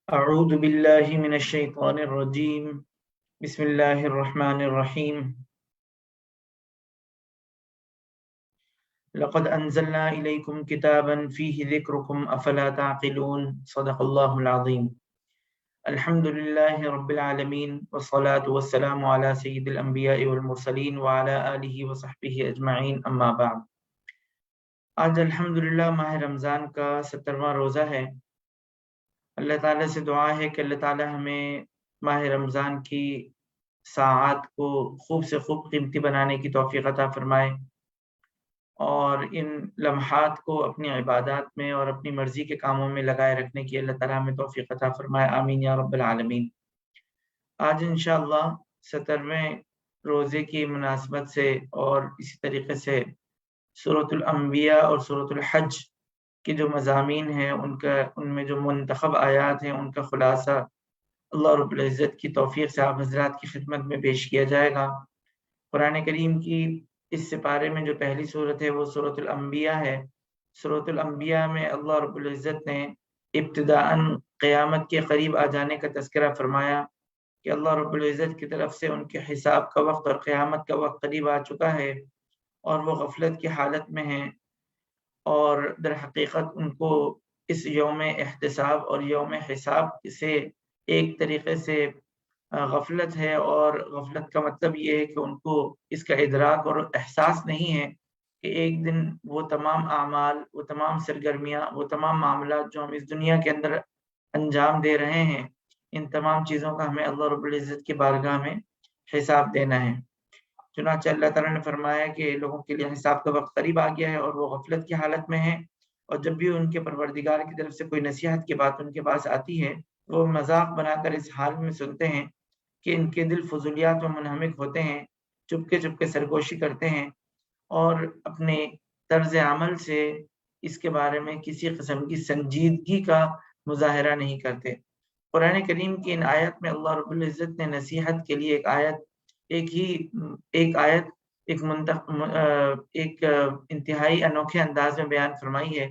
أعوذ بالله من الشيطان الرجيم بسم الله الرحمن الرحيم لقد أنزلنا إليكم كتابا فيه ذكركم أفلا تعقلون صدق الله العظيم الحمد لله رب العالمين والصلاة والسلام على سيد الأنبياء والمرسلين وعلى آله وصحبه أجمعين أما بعد آج الحمدللہ ماہ رمضان کا 70واں روزہ ہے۔ اللہ تعالیٰ سے دعا ہے کہ اللہ تعالیٰ ہمیں ماہ رمضان کی ساعات کو خوب سے خوب قیمتی بنانے کی توفیق عطا فرمائے اور ان لمحات کو اپنی عبادات میں اور اپنی مرضی کے کاموں میں لگائے رکھنے کی اللہ تعالیٰ ہمیں توفیق عطا فرمائے، آمین یا رب العالمین۔ آج انشاءاللہ 70ویں روزے کی مناسبت سے اور اسی طریقے سے سورۃ الانبیاء اور سورۃ الحج کے جو مضامین ہیں ان میں جو منتخب آیات ہیں ان کا خلاصہ اللہ رب العزت کی توفیق سے آپ حضرات کی خدمت میں پیش کیا جائے گا۔ قرآن کریم کی اس سپارے میں جو پہلی صورت ہے وہ سورۃ الانبیاء ہے۔ سورۃ الانبیاء میں اللہ رب العزت نے ابتداءً قیامت کے قریب آ جانے کا تذکرہ فرمایا کہ اللہ رب العزت کی طرف سے ان کے حساب کا وقت اور قیامت کا وقت قریب آ چکا ہے اور وہ غفلت کی حالت میں ہیں، اور در حقیقت ان کو اس یوم احتساب اور یوم حساب سے ایک طریقے سے غفلت ہے، اور غفلت کا مطلب یہ ہے کہ ان کو اس کا ادراک اور احساس نہیں ہے کہ ایک دن وہ تمام اعمال، وہ تمام سرگرمیاں، وہ تمام معاملات جو ہم اس دنیا کے اندر انجام دے رہے ہیں، ان تمام چیزوں کا ہمیں اللہ رب العزت کی بارگاہ میں حساب دینا ہے۔ چنانچہ اللہ تعالیٰ نے فرمایا کہ لوگوں کے لیے حساب کا وقت قریب آ گیا ہے اور وہ غفلت کی حالت میں ہیں، اور جب بھی ان کے پروردگار کی طرف سے کوئی نصیحت کی بات ان کے پاس آتی ہے وہ مذاق بنا کر اس حال میں سنتے ہیں کہ ان کے دل فضولیات میں منہمک ہوتے ہیں، چپکے سرگوشی کرتے ہیں اور اپنے طرز عمل سے اس کے بارے میں کسی قسم کی سنجیدگی کا مظاہرہ نہیں کرتے۔ قرآن کریم کی ان آیت میں اللہ رب العزت نے نصیحت کے لیے ایک انتہائی انوکھے انداز میں بیان فرمائی ہے،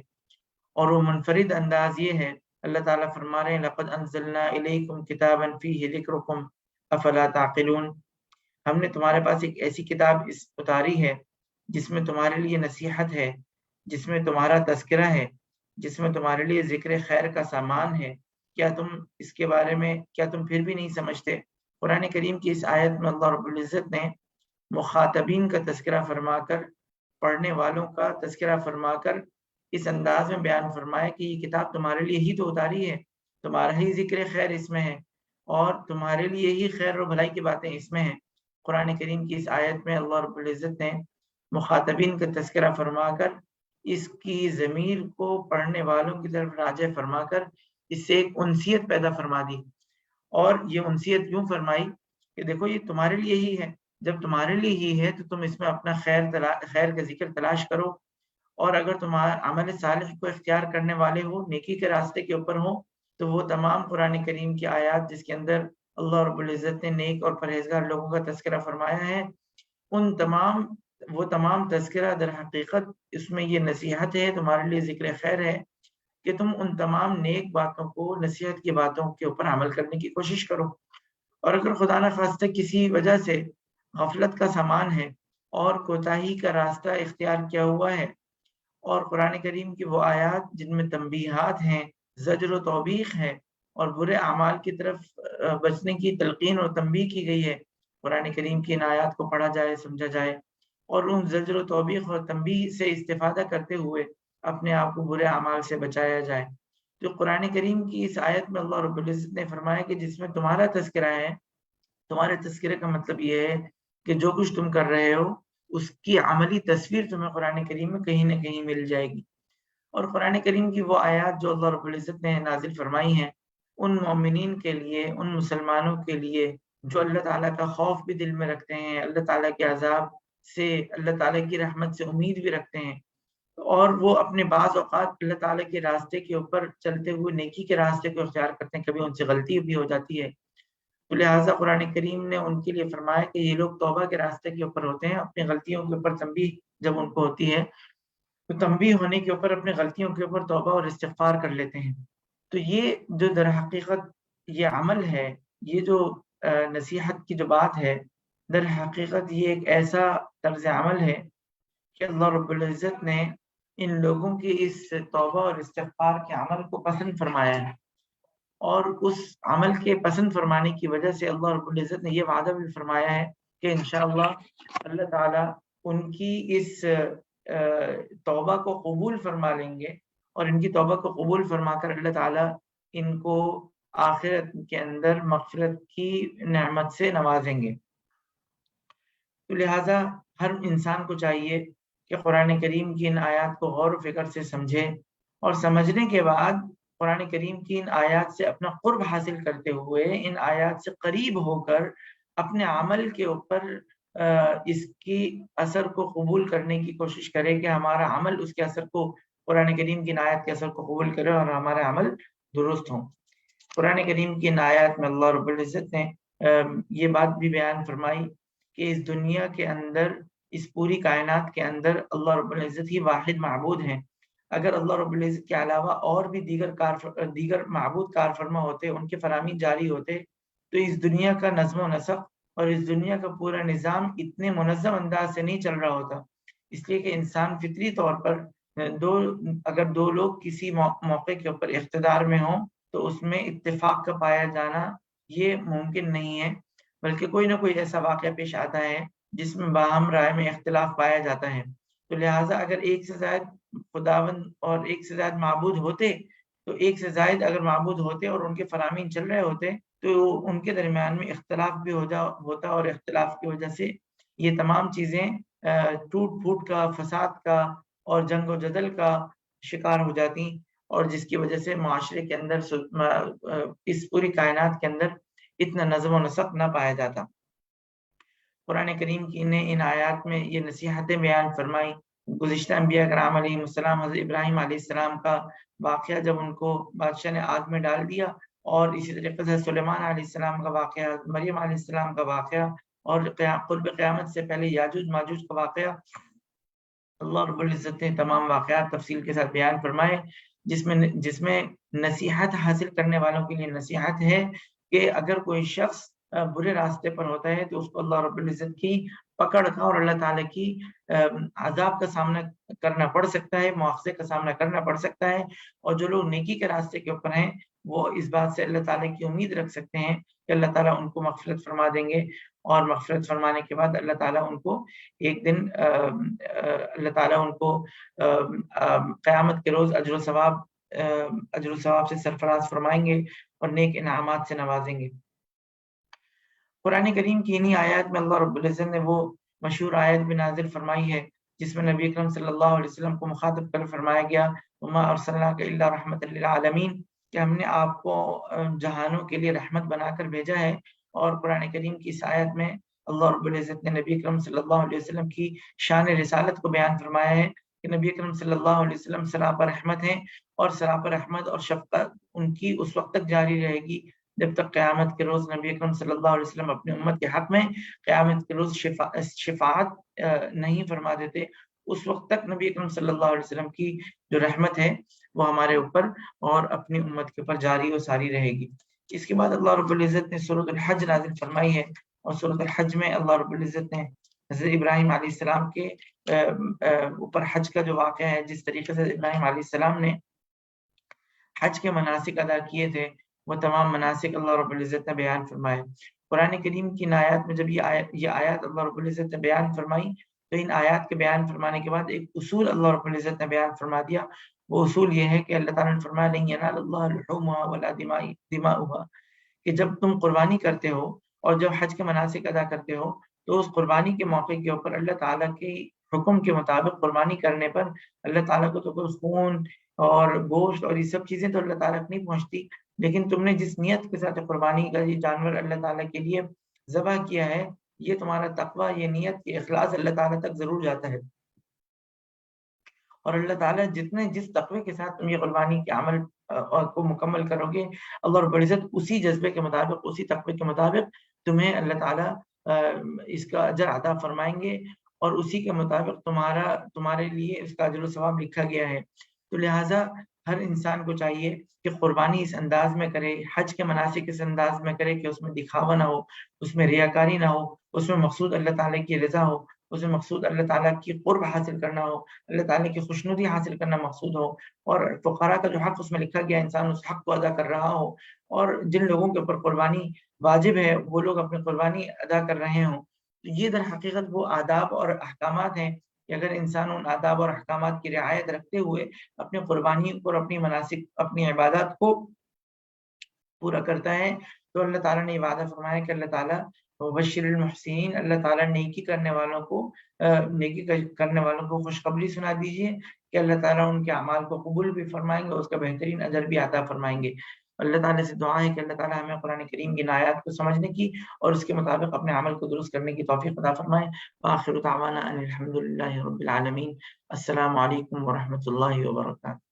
اور وہ منفرد انداز یہ ہے۔ اللہ تعالیٰ فرما رہے ہیں لقد انزلنا الیکم کتابا فیہ ذکرکم افلا تعقلون، ہم نے تمہارے پاس ایک ایسی کتاب اتاری ہے جس میں تمہارے لیے نصیحت ہے، جس میں تمہارا تذکرہ ہے، جس میں تمہارے لیے ذکر خیر کا سامان ہے، کیا تم اس کے بارے میں پھر بھی نہیں سمجھتے؟ قرآن کریم کی اس آیت میں اللہ رب العزت نے مخاطبین کا تذکرہ فرما کر، پڑھنے والوں کا تذکرہ فرما کر اس انداز میں بیان فرمایا کہ یہ کتاب تمہارے لیے ہی تو اتاری ہے، تمہارا ہی ذکر خیر اس میں ہے اور تمہارے لیے ہی خیر و بھلائی کی باتیں اس میں ہیں۔ قرآن کریم کی اس آیت میں اللہ رب العزت نے مخاطبین کا تذکرہ فرما کر اس کی ضمیر کو پڑھنے والوں کی طرف راجع فرما کر اس سے ایک انسیت پیدا فرما دی، اور یہ انسیت یوں فرمائی کہ دیکھو یہ تمہارے لیے ہی ہے، جب تمہارے لیے ہی ہے تو تم اس میں اپنا خیر کا ذکر تلاش کرو، اور اگر تم عمل صالح کو اختیار کرنے والے ہو، نیکی کے راستے کے اوپر ہو، تو وہ تمام قرآن کریم کی آیات جس کے اندر اللہ رب العزت نے نیک اور پرہیزگار لوگوں کا تذکرہ فرمایا ہے، وہ تمام تذکرہ در حقیقت اس میں یہ نصیحت ہے، تمہارے لیے ذکر خیر ہے کہ تم ان تمام نیک باتوں کو، نصیحت کی باتوں کے اوپر عمل کرنے کی کوشش کرو، اور اگر خدا نہ خواستہ کسی وجہ سے غفلت کا سامان ہے اور کوتاہی کا راستہ اختیار کیا ہوا ہے، اور قرآن کریم کی وہ آیات جن میں تنبیہات ہیں، زجر و توبیخ ہے اور برے اعمال کی طرف بچنے کی تلقین اور تنبیہ کی گئی ہے، قرآن کریم کی ان آیات کو پڑھا جائے، سمجھا جائے اور ان زجر و توبیخ اور تنبیہ سے استفادہ کرتے ہوئے اپنے آپ کو برے اعمال سے بچایا جائے۔ تو قرآن کریم کی اس آیت میں اللہ رب العزت نے فرمایا کہ جس میں تمہارا تذکرہ ہے، تمہارے تذکرے کا مطلب یہ ہے کہ جو کچھ تم کر رہے ہو اس کی عملی تصویر تمہیں قرآن کریم میں کہیں نہ کہیں مل جائے گی، اور قرآن کریم کی وہ آیات جو اللہ رب العزت نے نازل فرمائی ہیں ان مومنین کے لیے، ان مسلمانوں کے لیے جو اللہ تعالیٰ کا خوف بھی دل میں رکھتے ہیں، اللہ تعالیٰ کے عذاب سے، اللہ تعالیٰ کی رحمت سے امید بھی رکھتے ہیں، اور وہ اپنے بعض اوقات اللہ تعالیٰ کے راستے کے اوپر چلتے ہوئے نیکی کے راستے کو اختیار کرتے ہیں، کبھی ان سے غلطی بھی ہو جاتی ہے، تو لہٰذا قرآن کریم نے ان کے لیے فرمایا کہ یہ لوگ توبہ کے راستے کے اوپر ہوتے ہیں، اپنی غلطیوں کے اوپر تنبیہ جب ان کو ہوتی ہے تو تنبیہ ہونے کے اوپر اپنے غلطیوں کے اوپر توبہ اور استغفار کر لیتے ہیں۔ تو تو یہ جو در حقیقت یہ عمل ہے، یہ جو نصیحت کی جو بات ہے، در حقیقت یہ ایک ایسا طرز عمل ہے کہ اللہ رب العزت نے ان لوگوں کی اس توبہ اور استغفار کے عمل کو پسند فرمایا ہے، اور اس عمل کے پسند فرمانے کی وجہ سے اللہ رب العزت نے یہ وعدہ بھی فرمایا ہے کہ انشاءاللہ اللہ تعالیٰ ان کی اس توبہ کو قبول فرما لیں گے، اور ان کی توبہ کو قبول فرما کر اللہ تعالیٰ ان کو آخرت کے اندر مغفرت کی نعمت سے نوازیں گے۔ تو لہٰذا ہر انسان کو چاہیے کہ قرآن کریم کی ان آیات کو غور و فکر سے سمجھے، اور سمجھنے کے بعد قرآن کریم کی ان آیات سے اپنا قرب حاصل کرتے ہوئے ان آیات سے قریب ہو کر اپنے عمل کے اوپر اس کی اثر کو قبول کرنے کی کوشش کرے کہ ہمارا عمل اس کے اثر کو، قرآن کریم کی ان آیات کے اثر کو قبول کرے اور ہمارا عمل درست ہوں۔ قرآن کریم کی ان آیات میں اللہ رب العزت نے یہ بات بھی بیان فرمائی کہ اس دنیا کے اندر، اس پوری کائنات کے اندر اللہ رب العزت ہی واحد معبود ہیں۔ اگر اللہ رب العزت کے علاوہ اور بھی دیگر معبود کار فرما ہوتے، ان کے فرامین جاری ہوتے، تو اس دنیا کا نظم و نسق اور اس دنیا کا پورا نظام اتنے منظم انداز سے نہیں چل رہا ہوتا۔ اس لیے کہ انسان فطری طور پر اگر دو لوگ کسی موقع کے اوپر اقتدار میں ہوں تو اس میں اتفاق کا پایا جانا یہ ممکن نہیں ہے، بلکہ کوئی نہ کوئی ایسا واقعہ پیش آتا ہے جس میں باہم رائے میں اختلاف پایا جاتا ہے۔ تو لہٰذا اگر ایک سے زائد خداوند اور ایک سے زائد معبود ہوتے، تو ایک سے زائد اگر معبود ہوتے اور ان کے فرامین چل رہے ہوتے تو ان کے درمیان میں اختلاف بھی ہوتا، اور اختلاف کی وجہ سے یہ تمام چیزیں ٹوٹ پھوٹ کا، فساد کا اور جنگ و جدل کا شکار ہو جاتی، اور جس کی وجہ سے معاشرے کے اندر، اس پوری کائنات کے اندر اتنا نظم و نسق نہ پایا جاتا۔ قرآن کریم کی نے ان آیات میں یہ نصیحتیں بیان فرمائی۔ گزشتہ انبیاء کرام علیہ السلام، حضرت ابراہیم علیہ السلام کا واقعہ جب ان کو بادشاہ نے آگ میں ڈال دیا، اور اسی طریقے سے سلیمان علیہ السلام کا واقعہ، مریم علیہ السلام کا واقعہ، اور قرب قیامت سے پہلے یاجوج ماجوج کا واقعہ، اللہ رب العزت نے تمام واقعات تفصیل کے ساتھ بیان فرمائے، جس میں نصیحت حاصل کرنے والوں کے لیے نصیحت ہے کہ اگر کوئی شخص برے راستے پر ہوتا ہے تو اس کو اللہ رب العزت کی پکڑ کا اور اللہ تعالیٰ کی عذاب کا سامنا کرنا پڑ سکتا ہے، مواخذے کا سامنا کرنا پڑ سکتا ہے، اور جو لوگ نیکی کے راستے کے اوپر ہیں وہ اس بات سے اللہ تعالیٰ کی امید رکھ سکتے ہیں کہ اللہ تعالیٰ ان کو مغفرت فرما دیں گے، اور مغفرت فرمانے کے بعد اللہ تعالیٰ ان کو ایک دن اللہ تعالیٰ ان کو قیامت کے روز اجر و ثواب سے سرفراز فرمائیں گے اور نیک انعامات سے نوازیں گے۔ قرآن کریم کی انہی آیات میں اللہ رب العزت نے وہ مشہور آیت بھی نازل فرمائی ہے جس میں نبی اکرم صلی اللہ علیہ وسلم کو مخاطب کر فرمایا گیا، وما ارسلناک الا رحمۃ للعالمین، کہ ہم نے آپ کو جہانوں کے لیے رحمت بنا کر بھیجا ہے۔ اور قرآن کریم کی اس آیت میں اللہ رب العزت نے نبی اکرم صلی اللہ علیہ وسلم کی شان رسالت کو بیان فرمایا ہے کہ نبی اکرم صلی اللہ علیہ وسلم سراپا رحمت ہیں، اور سراپا رحمت اور شفقت ان کی اس وقت تک جاری رہے گی جب تک قیامت کے روز نبی اکرم صلی اللہ علیہ وسلم اپنی امت کے حق میں قیامت کے روز شفاعت نہیں فرما دیتے، اس وقت تک نبی اکرم صلی اللہ علیہ وسلم کی جو رحمت ہے وہ ہمارے اوپر اور اپنی امت کے اوپر جاری و ساری رہے گی۔ اس کے بعد اللہ رب العزت نے سورۃ الحج نازل فرمائی ہے، اور سورۃ الحج میں اللہ رب العزت نے حضرت ابراہیم علیہ السلام کے اوپر حج کا جو واقعہ ہے، جس طریقے سے ابراہیم علیہ السلام نے حج کے مناسک ادا کیے تھے، وہ تمام مناسک اللہ رب العزت نے بیان فرمائے۔ قرآن کریم کی آیات میں جب یہ آیات اللہ رب العزت نے بیان فرمائی، تو ان آیات کے بیان فرمانے کے بعد ایک اصول اللہ رب العزت نے بیان فرما دیا۔ وہ اصول یہ ہے کہ اللہ تعالیٰ نے فرمایا لن ینال اللہ لحومها ولا دماؤها، کہ جب تم قربانی کرتے ہو اور جب حج کے مناسک ادا کرتے ہو تو اس قربانی کے موقع کے اوپر اللہ تعالیٰ کے حکم کے مطابق قربانی کرنے پر اللہ تعالیٰ کو تو کوئی خون اور گوشت اور یہ سب چیزیں تو اللہ تعالیٰ کو نہیں پہنچتی، لیکن تم نے جس نیت کے ساتھ قربانی کا یہ جانور اللہ تعالیٰ کے لیے ذبح کیا ہے، یہ تمہارا تقویٰ، یہ نیت، یہ اخلاص اللہ تعالیٰ تک ضرور جاتا ہے، اور اللہ تعالیٰ جس تقوی کے ساتھ تم یہ قربانی کے عمل کو مکمل کرو گے، اللہ رب العزت اسی جذبے کے مطابق، اسی تقوی کے مطابق تمہیں اللہ تعالیٰ اس کا اجر عطا فرمائیں گے، اور اسی کے مطابق تمہارے لیے اس کا اجر و ثواب لکھا گیا ہے۔ تو لہٰذا ہر انسان کو چاہیے کہ قربانی اس انداز میں کرے، حج کے مناسک اس انداز میں کرے کہ اس میں دکھاوا نہ ہو، اس میں ریاکاری نہ ہو، اس میں مقصود اللہ تعالیٰ کی رضا ہو، اس میں مقصود اللہ تعالیٰ کی قرب حاصل کرنا ہو، اللہ تعالیٰ کی خوشنودی حاصل کرنا مقصود ہو، اور فقراء کا جو حق اس میں لکھا گیا انسان اس حق کو ادا کر رہا ہو، اور جن لوگوں کے اوپر قربانی واجب ہے وہ لوگ اپنی قربانی ادا کر رہے ہوں۔ تو یہ در حقیقت وہ آداب اور احکامات ہیں کہ اگر انسان ان آداب اور احکامات کی رعایت رکھتے ہوئے اپنی قربانی اور اپنی مناسک اپنی عبادات کو پورا کرتا ہے تو اللہ تعالیٰ نے یہ وعدہ فرمایا کہ اللہ تعالیٰ بشر المحسنین، اللہ تعالیٰ نیکی کرنے والوں کو کرنے والوں کو خوشخبری سنا دیجیے کہ اللہ تعالیٰ ان کے اعمال کو قبول بھی فرمائیں گے، اس کا بہترین اجر بھی عطا فرمائیں گے۔ اللہ تعالیٰ سے دعا ہے کہ اللہ تعالیٰ ہمیں قرآن کریم کی آیات کو سمجھنے کی اور اس کے مطابق اپنے عمل کو درست کرنے کی توفیق عطا فرمائے۔ وآخر دعوانا ان الحمد للہ رب العالمین۔ السلام علیکم ورحمۃ اللہ وبرکاتہ۔